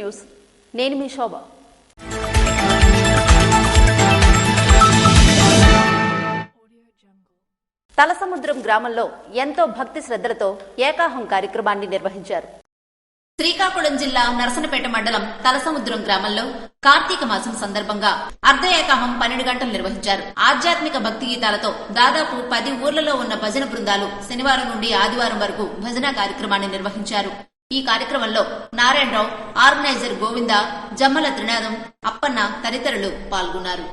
News. నేను మీ శోభ. తలసముద్రం గ్రామంలో ఎంతో భక్తి శ్రద్ధలతో ఏకాహం కార్యక్రమాన్ని నిర్వహించారు. శ్రీకాకుళం జిల్లా నరసనపేట మండలం తలసముద్రం గ్రామంలో కార్తీక మాసం సందర్భంగా అర్ధ ఏకాహం 12 గంటలు నిర్వహించారు. ఆధ్యాత్మిక భక్తి గీతాలతో దాదాపు 10 ఊర్లలో ఉన్న భజన బృందాలు శనివారం నుండి ఆదివారం వరకు భజన కార్యక్రమాన్ని నిర్వహించారు. ఈ కార్యక్రమంలో నారాయణరావు, ఆర్గనైజర్ గోవింద, జమ్మల త్రినాథం, అప్పన్న తదితరులు పాల్గొన్నారు.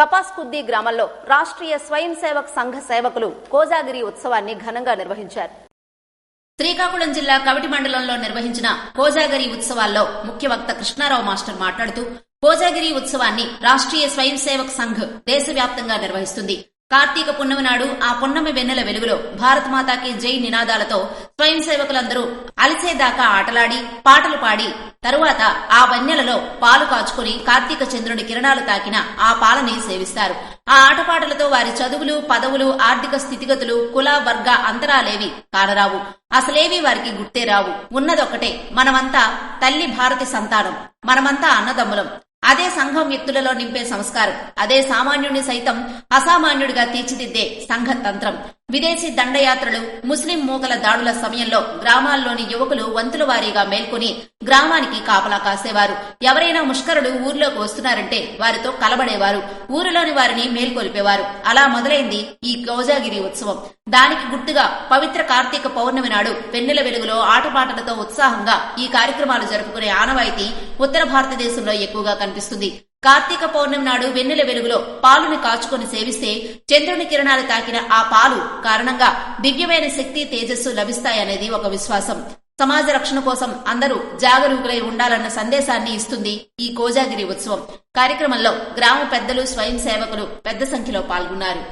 కపాస్కుద్ది గ్రామంలో రాష్ట్రీయ స్వయం సేవక్ సంఘ సేవకులు కోజాగిరి ఉత్సవాన్ని ఘనంగా నిర్వహించారు. శ్రీకాకుళం జిల్లా కవిటి మండలంలో నిర్వహించిన కోజాగిరి ఉత్సవాల్లో ముఖ్య వక్త కృష్ణారావు మాస్టర్ మాట్లాడుతూ, కోజాగిరి ఉత్సవాన్ని రాష్ట్రీయ స్వయం సేవక్ సంఘ్ దేశవ్యాప్తంగా నిర్వహిస్తుంది. కార్తీక పున్నమి నాడు ఆ పున్నమి వెన్నెల వెలుగులో భారత్ మాతాకి జై నినాదాలతో స్వయం సేవకులందరూ అలిసేదాకా ఆటలాడి పాటలు పాడి తరువాత ఆ వన్నెలలో పాలు కాచుకుని కార్తీక చంద్రుని కిరణాలు తాకిన ఆ పాలని సేవిస్తారు. ఆ ఆటపాటలతో వారి చదువులు, పదవులు, ఆర్థిక స్థితిగతులు, కుల వర్గ అంతరాలేవి కానరావు. అసలేవి వారికి గుర్తే రావు. ఉన్నదొక్కటే, మనమంతా తల్లి భారతి సంతానం, మనమంతా అన్నదమ్ములం. అదే సంఘం వ్యక్తులలో నింపే సంస్కారం, అదే సామాన్యుడిని సైతం అసామాన్యుడిగా తీర్చిదిద్దే సంఘ తంత్రం. విదేశీ దండయాత్రలు, ముస్లిం మూకల దాడుల సమయంలో గ్రామాల్లోని యువకులు వంతుల వారీగా మేల్కొని గ్రామానికి కాపలా కాసేవారు. ఎవరైనా ముష్కరుడు ఊర్లోకి వస్తున్నారంటే వారితో కలబడేవారు, ఊరిలోని వారిని మేల్కొల్పేవారు. అలా మొదలైంది ఈ కోజాగిరి ఉత్సవం. దానికి గుర్తుగా పవిత్ర కార్తీక పౌర్ణమి నాడు వెన్నెల వెలుగులో ఆటపాటలతో ఉత్సాహంగా ఈ కార్యక్రమాలు జరుపుకునే ఆనవాయితీ ఉత్తర భారతదేశంలో ఎక్కువగా కనిపిస్తుంది. కార్తీక పౌర్ణమి నాడు వెన్నెల వెలుగులో పాలుని కాచుకొని సేవిస్తే చంద్రుని కిరణాలు తాకిన ఆ పాలు కారణంగా దివ్యమైన శక్తి, తేజస్సు లభిస్తాయనేది ఒక విశ్వాసం. సమాజ రక్షణ కోసం అందరూ జాగరూకులై ఉండాలన్న సందేశాన్ని ఇస్తుంది ఈ కోజాగిరి ఉత్సవం. కార్యక్రమంలో గ్రామ పెద్దలు, స్వయం సేవకులు పెద్ద సంఖ్యలో పాల్గొన్నారు.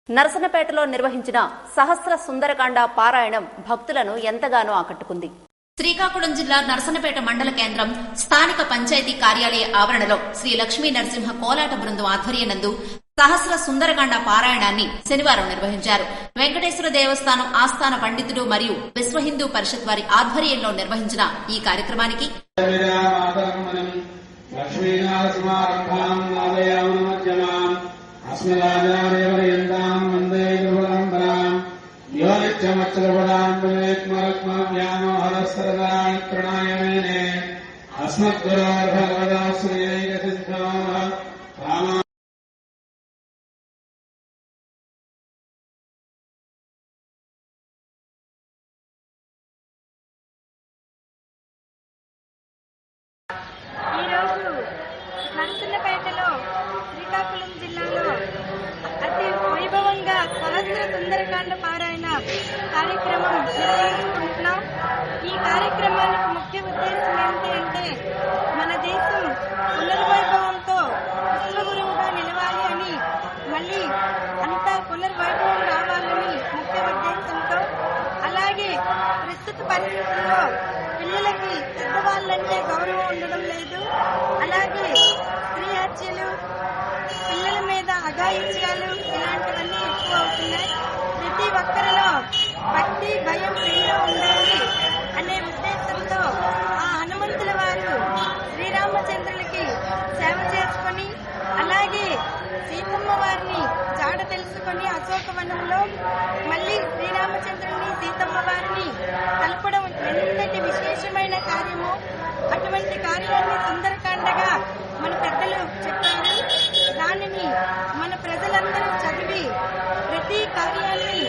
నరసనపేటలో నిర్వహించిన సహస్ర సుందరకాండ పారాయణం భక్తులను ఎంతగానో ఆకట్టుకుంది. శ్రీకాకుళం జిల్లా నరసనపేట మండల కేంద్రం స్థానిక పంచాయతీ కార్యాలయ ఆవరణలో శ్రీ లక్ష్మీ నరసింహ కోలాట బృందం ఆధ్వర్యనందు సహస్ర సుందరకాండ పారాయణాన్ని శనివారం నిర్వహించారు. వెంకటేశ్వర దేవస్థానం ఆస్థాన పండితుడు మరియు విశ్వ హిందూ పరిషత్ వారి ఆధ్వర్యంలో నిర్వహించిన ఈ కార్యక్రమానికి ఈరోజు నరసన్నపేటలో శ్రీకాకుళం జిల్లాలో అతి వైభవంగా సహస్ర సుందరకాండ పారాయణ కార్యక్రమం నిర్వహించుకుంటున్నాం. ఈ కార్యక్రమానికి ముఖ్య ఉద్దేశం ఏంటి అంటే, మన దేశం పునర్వైభవంతో విశ్వగురువుగా నిలవాలి అని, మళ్ళీ అంతా పునర్వైభవం రావాలని ముఖ్య ఉద్దేశంతో, అలాగే ప్రస్తుత పరిస్థితుల్లో పిల్లలకి పెద్దవాళ్ళంటే గౌరవం ఉండడం లేదు. అలాగే స్త్రీ హత్యలు, పిల్లల మీద అఘాయిత్యాలు ఇలాంటివన్నీ ఎక్కువ అవుతున్నాయి. ప్రతి ఒక్కరిలో భక్తి, భయం రెండూ ఉండాలి అనే ఉద్దేశంతో ఆ హనుమంతుల వారు శ్రీరామచంద్రులకి సేవ చేసుకుని, అలాగే సీతమ్మ వారిని జాడ తెలుసుకుని అశోకవనంలో మళ్ళీ శ్రీరామచంద్రుని, సీతమ్మ వారిని కలపడం ఎంతటి విశేషమైన కార్యమో అటువంటి కార్యాన్ని సుందరకాండగా మన పెద్దలు చెప్పారు. దానిని మన ప్రజలందరూ చదివి ప్రతి కార్యాన్ని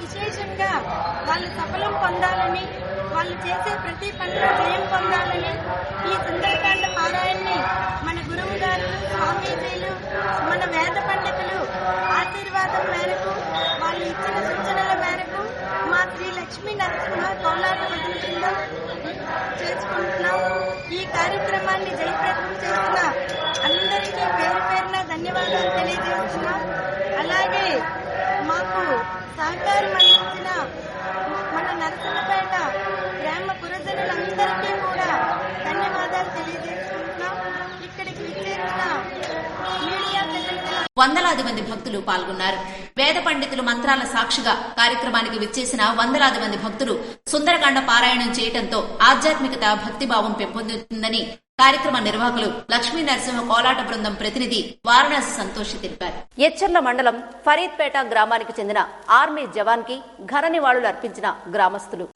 విశేషంగా వాళ్ళు సఫలం పొందాలని, వాళ్ళు చేసే ప్రతి పనిలో జయం పొందాలని ఈ సుందరకాండ పారాయణని మన గురువు గారు, స్వామీజీలు, మన వేద పండితులు ఆశీర్వాదం మేరకు, వాళ్ళు ఇచ్చిన సూచనల మేరకు మా శ్రీ లక్ష్మీ నరసింహ కోలాట బృందంలో చేసుకుంటున్నాం. ఈ కార్యక్రమాన్ని జయప్రదం చేసిన అందరికీ పేరు పేరున ధన్యవాదాలు తెలియజేస్తున్నాం. అలాగే మాకు సహకారం అందించిన మన నరసన్నపేట గ్రామ పురజనులందరికీ కూడా ధన్యవాదాలు తెలియజేస్తున్నాం. ఇక్కడికి విచ్చేసిన మీడియా ప్రతినిధులు వందలాది మంది భక్తులు పాల్గొన్నారు. వేద పండితులు మంత్రాల సాక్షిగా కార్యక్రమానికి విచ్చేసిన వందలాది మంది భక్తులు సుందరకాండ పారాయణం చేయడంతో ఆధ్యాత్మికత భక్తిభావం పెంపొందుతుందని కార్యక్రమ నిర్వాహకులు లక్ష్మీ నరసింహ కోలాట బృందం ప్రతినిధి వారణాసి సంతోషి తెలిపారు. ఎచ్చర్ల మండలం ఫరీద్పేట గ్రామానికి చెందిన ఆర్మీ జవాన్ కి ఘన నివాళులు అర్పించిన గ్రామస్తులు.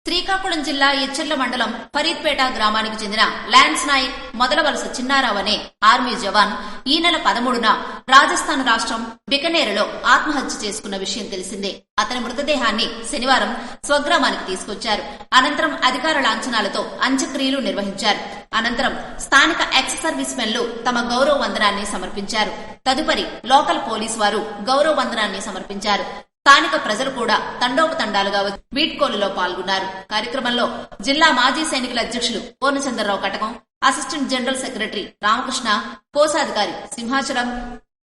శ్రీకాకుళం జిల్లా ఎచ్చర్ల మండలం ఫరీద్పేట గ్రామానికి చెందిన లాన్స్ నాయక్ మొదల వలస చిన్నారావు అనే ఆర్మీ జవాన్ ఈ నెల 13న రాజస్థాన్ రాష్ట్రం బికనేరులో ఆత్మహత్య చేసుకున్న విషయం తెలిసిందే. అతని మృతదేహాన్ని శనివారం స్వగ్రామానికి తీసుకొచ్చారు. అనంతరం అధికార లాంఛనాలతో అంత్యక్రియలు నిర్వహించారు. అనంతరం స్థానిక ఎక్స్ సర్వీస్ మెన్లు తమ గౌరవ వందనాన్ని సమర్పించారు. తదుపరి లోకల్ పోలీసు వారు గౌరవ వందనాన్ని సమర్పించారు. స్థానిక ప్రజలు కూడా తండోపతండాలుగా వీడ్కోలులో పాల్గొన్నారు. కార్యక్రమంలో జిల్లా మాజీ సైనికుల అధ్యక్షులు పూర్ణచంద్రరావు కటకం, అసిస్టెంట్ జనరల్ సెక్రటరీ రామకృష్ణ, కోశాధికారి సింహాచలం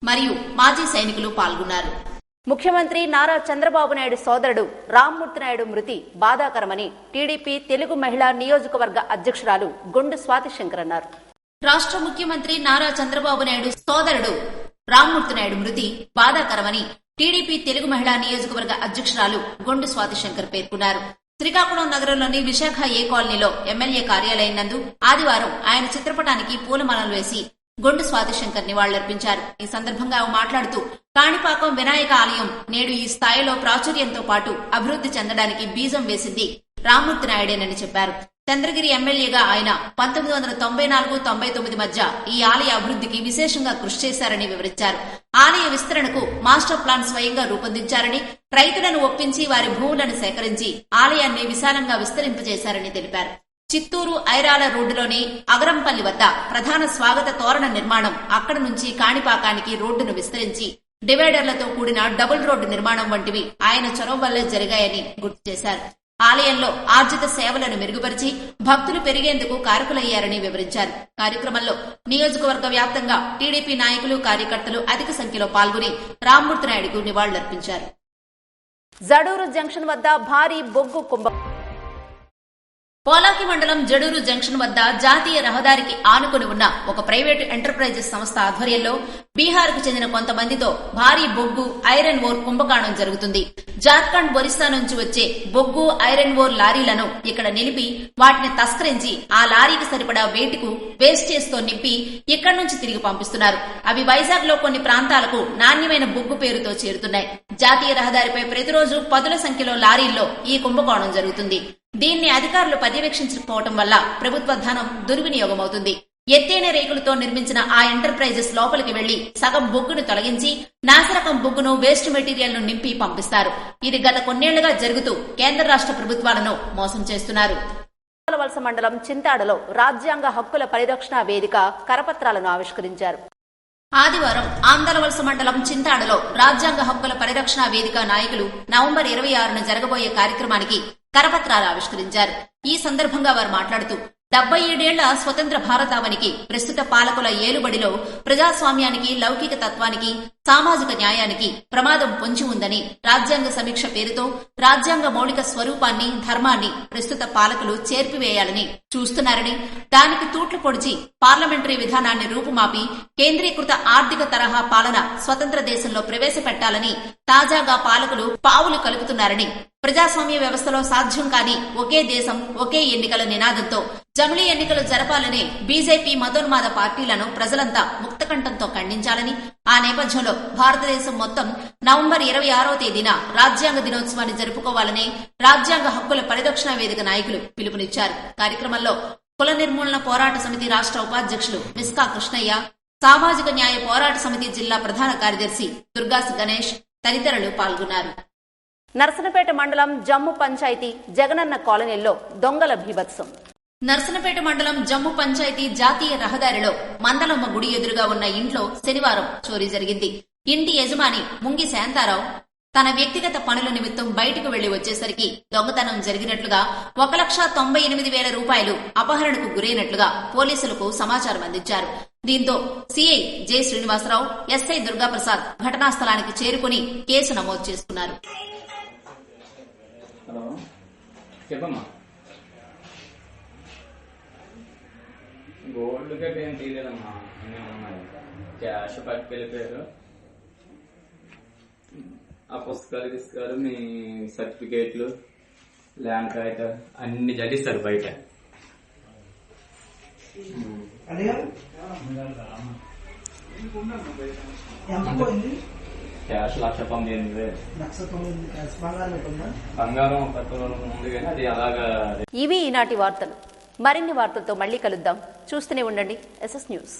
మరియు మాజీ సైనికులు పాల్గొన్నారు. ముఖ్యమంత్రి నారా చంద్రబాబు నాయుడు సోదరుడు రామ్మూర్తి నాయుడు మృతి బాధాకరమని టీడీపీ తెలుగు మహిళా నియోజకవర్గ అధ్యక్షురాలు గొండు స్వాతి శంకర్ అన్నారు. రాష్ట్ర ముఖ్యమంత్రి నారా చంద్రబాబు నాయుడు సోదరుడు రామ్మూర్తి నాయుడు మృతి బాధాకరమని టీడీపీ తెలుగు మహిళా నియోజకవర్గ అధ్యక్షురాలు గొండు స్వాతి శంకర్ పేర్కొన్నారు. శ్రీకాకుళం నగరంలోని విశాఖ ఏ కాలనీలో ఎమ్మెల్యే కార్యాలయం నందు ఆదివారం ఆయన చిత్రపటానికి పూలమాలలు వేసి గొండు స్వాతి శంకర్ నివాళులర్పించారు. ఈ సందర్భంగా మాట్లాడుతూ కాణిపాకం వినాయక ఆలయం నేడు ఈ స్థాయిలో ప్రాచుర్యంతో పాటు అభివృద్ధి చెందడానికి బీజం వేసింది రామ్మూర్తి నాయుడేనని చెప్పారు. చంద్రగిరి ఎమ్మెల్యేగా ఆయన 1994-99 మధ్య ఈ ఆలయ అభివృద్ధికి విశేషంగా కృషి చేశారని వివరించారు. ఆలయ విస్తరణకు మాస్టర్ ప్లాన్ స్వయంగా రూపొందించారని, రైతులను ఒప్పించి వారి భూములను సేకరించి ఆలయాన్ని విశాలంగా విస్తరింపజేశారని తెలిపారు. చిత్తూరు ఐరాల రోడ్డులోని అగరంపల్లి వద్ద ప్రధాన స్వాగత తోరణ నిర్మాణం, అక్కడి నుంచి కాణిపాకానికి రోడ్డును విస్తరించి డివైడర్లతో కూడిన డబుల్ రోడ్డు నిర్మాణం వంటివి ఆయన చొరవ వల్లే జరిగాయని గుర్తు చేశారు. ఆలయంలో ఆర్జిత సేవలను మెరుగుపరిచి భక్తులు పెరిగేందుకు కారకులయ్యారని వివరించారు. కార్యక్రమంలో నియోజకవర్గ వ్యాప్తంగా టీడీపీ నాయకులు, కార్యకర్తలు అధిక సంఖ్యలో పాల్గొని రామ్మూర్తి నాయుడుకు నివాళులర్పించారు. జడూరు జంక్షన్ వద్ద భారీ బొగ్గు పోలాకి మండలం జడూరు జంక్షన్ వద్ద జాతీయ రహదారికి ఆనుకుని ఉన్న ఒక ప్రైవేటు ఎంటర్ప్రైజెస్ సంస్థ ఆధ్వర్యంలో బీహార్ కు చెందిన కొంతమందితో భారీ బొగ్గు, ఐరన్ ఓర్ కుంభకోణం జరుగుతుంది. జార్ఖండ్, ఒరిస్సా నుంచి వచ్చే బొగ్గు, ఐరన్ ఓర్ లారీలను ఇక్కడ నిలిపి వాటిని తస్కరించి ఆ లారీకి సరిపడా వెయిట్కు వేస్టేజ్ తో నింపి ఇక్కడి నుంచి తిరిగి పంపిస్తున్నారు. అవి వైజాగ్ లో కొన్ని ప్రాంతాలకు నాణ్యమైన బొగ్గు పేరుతో చేరుతున్నాయి. జాతీయ రహదారిపై ప్రతిరోజు పదుల సంఖ్యలో లారీల్లో ఈ కుంభకోణం జరుగుతుంది. దీన్ని అధికారులు పర్యవేక్షించకపోవడం వల్ల ప్రభుత్వ ధనం దుర్వినియోగమవుతుంది. ఎత్తైన రేకులతో నిర్మించిన ఆ ఎంటర్ప్రైజెస్ లోపలికి వెళ్లి సగం బొగ్గును తొలగించి నాసిరకం బొగ్గును, వేస్ట్ మెటీరియల్ ను నింపి పంపిస్తారు. ఇది గత కొన్నేళ్లుగా జరుగుతూ కేంద్ర రాష్ట్ర ప్రభుత్వాలను మోసం చేస్తున్నారు. ఆంధ్రవలస మండలం చింతాడలో రాజ్యాంగ హక్కుల పరిరక్షణ వేదిక కరపత్రాలను ఆవిష్కరించారు. ఆదివారం ఆంధ్రవలస మండలం చింతాడలో రాజ్యాంగ హక్కుల పరిరక్షణ వేదిక నాయకులు నవంబర్ 26న జరగబోయే కార్యక్రమానికి కరపత్రాలు ఆవిష్కరించారు. ఈ సందర్భంగా వారు మాట్లాడుతూ 77 ఏళ్ల స్వతంత్ర భారతావనికి, ప్రస్తుత పాలకుల ఏలుబడిలో ప్రజాస్వామ్యానికి, లౌకిక తత్వానికి, సామాజిక న్యాయానికి ప్రమాదం పొంచి ఉందని, రాజ్యాంగ సమీక్ష పేరుతో రాజ్యాంగ మౌలిక స్వరూపాన్ని, ధర్మాన్ని ప్రస్తుత పాలకులు చేర్పివేయాలని చూస్తున్నారని, దానికి తూట్లు పొడిచి పార్లమెంటరీ విధానాన్ని రూపుమాపి కేంద్రీకృత ఆర్థిక తరహా పాలన స్వతంత్ర దేశంలో ప్రవేశపెట్టాలని తాజాగా పాలకులు పావులు కలుపుతున్నారని, ప్రజాస్వామ్య వ్యవస్థలో సాధ్యం కాని ఒకే దేశం, ఒకే ఎన్నికల నినాదంతో జమిలీ ఎన్నికలు జరపాలనే బీజేపీ మతోన్మాద పార్టీలను ప్రజలంతా ముక్తకంఠంతో ఖండించాలని, ఆ నేపథ్యంలో భారతదేశం మొత్తం నవంబర్ 26వ తేదీన రాజ్యాంగ దినోత్సవాన్ని జరుపుకోవాలని రాజ్యాంగ హక్కుల పరిరక్షణ వేదిక నాయకులు పిలుపునిచ్చారు. కార్యక్రమంలో కుల నిర్మూలన పోరాట సమితి రాష్ట్ర ఉపాధ్యక్షులు మిస్కా కృష్ణయ్య, సామాజిక న్యాయ పోరాట సమితి జిల్లా ప్రధాన కార్యదర్శి దుర్గాస్ గణేష్ తదితరులు పాల్గొన్నారు. నర్సనపేట మండలం జమ్ము పంచాయతీ జగనన్న కాలనీలో దొంగల బీభత్సం. నర్సనపేట మండలం జమ్ము పంచాయతీ జాతీయ రహదారిలో మందలమ్మ గుడి ఎదురుగా ఉన్న ఇంట్లో శనివారం చోరీ జరిగింది. ఇంటి యజమాని ముంగి శాంతారావు తన వ్యక్తిగత పనుల నిమిత్తం బయటకు వెళ్లి వచ్చేసరికి దొంగతనం జరిగినట్లుగా 1,98,000 రూపాయలు అపహరణకు గురైనట్లుగా పోలీసులకు సమాచారం అందించారు. దీంతో CI J Srinivasarao, SI Durgaprasad ఘటనా స్థలానికి చేరుకుని కేసు నమోదు చేసుకున్నారు. గోల్డ్ గట్టి ఏం తీయలేదమ్మా, అన్నీ ఉన్నాయి. క్యాష్ పట్టుకెళ్ళిపోయారు. ఆ పుస్తకాలు మీ సర్టిఫికేట్లు, ల్యాండ్ కాగితాలు అన్ని జడిస్తారు బయట. క్యాష్ 1,98,000. బంగారం ఉంది కానీ అది అలాగా. ఇవి ఈనాటి వార్తలు. మరిన్ని వార్తలతో మళ్ళీ కలుద్దాం. చూస్తూనే ఉండండి SS న్యూస్.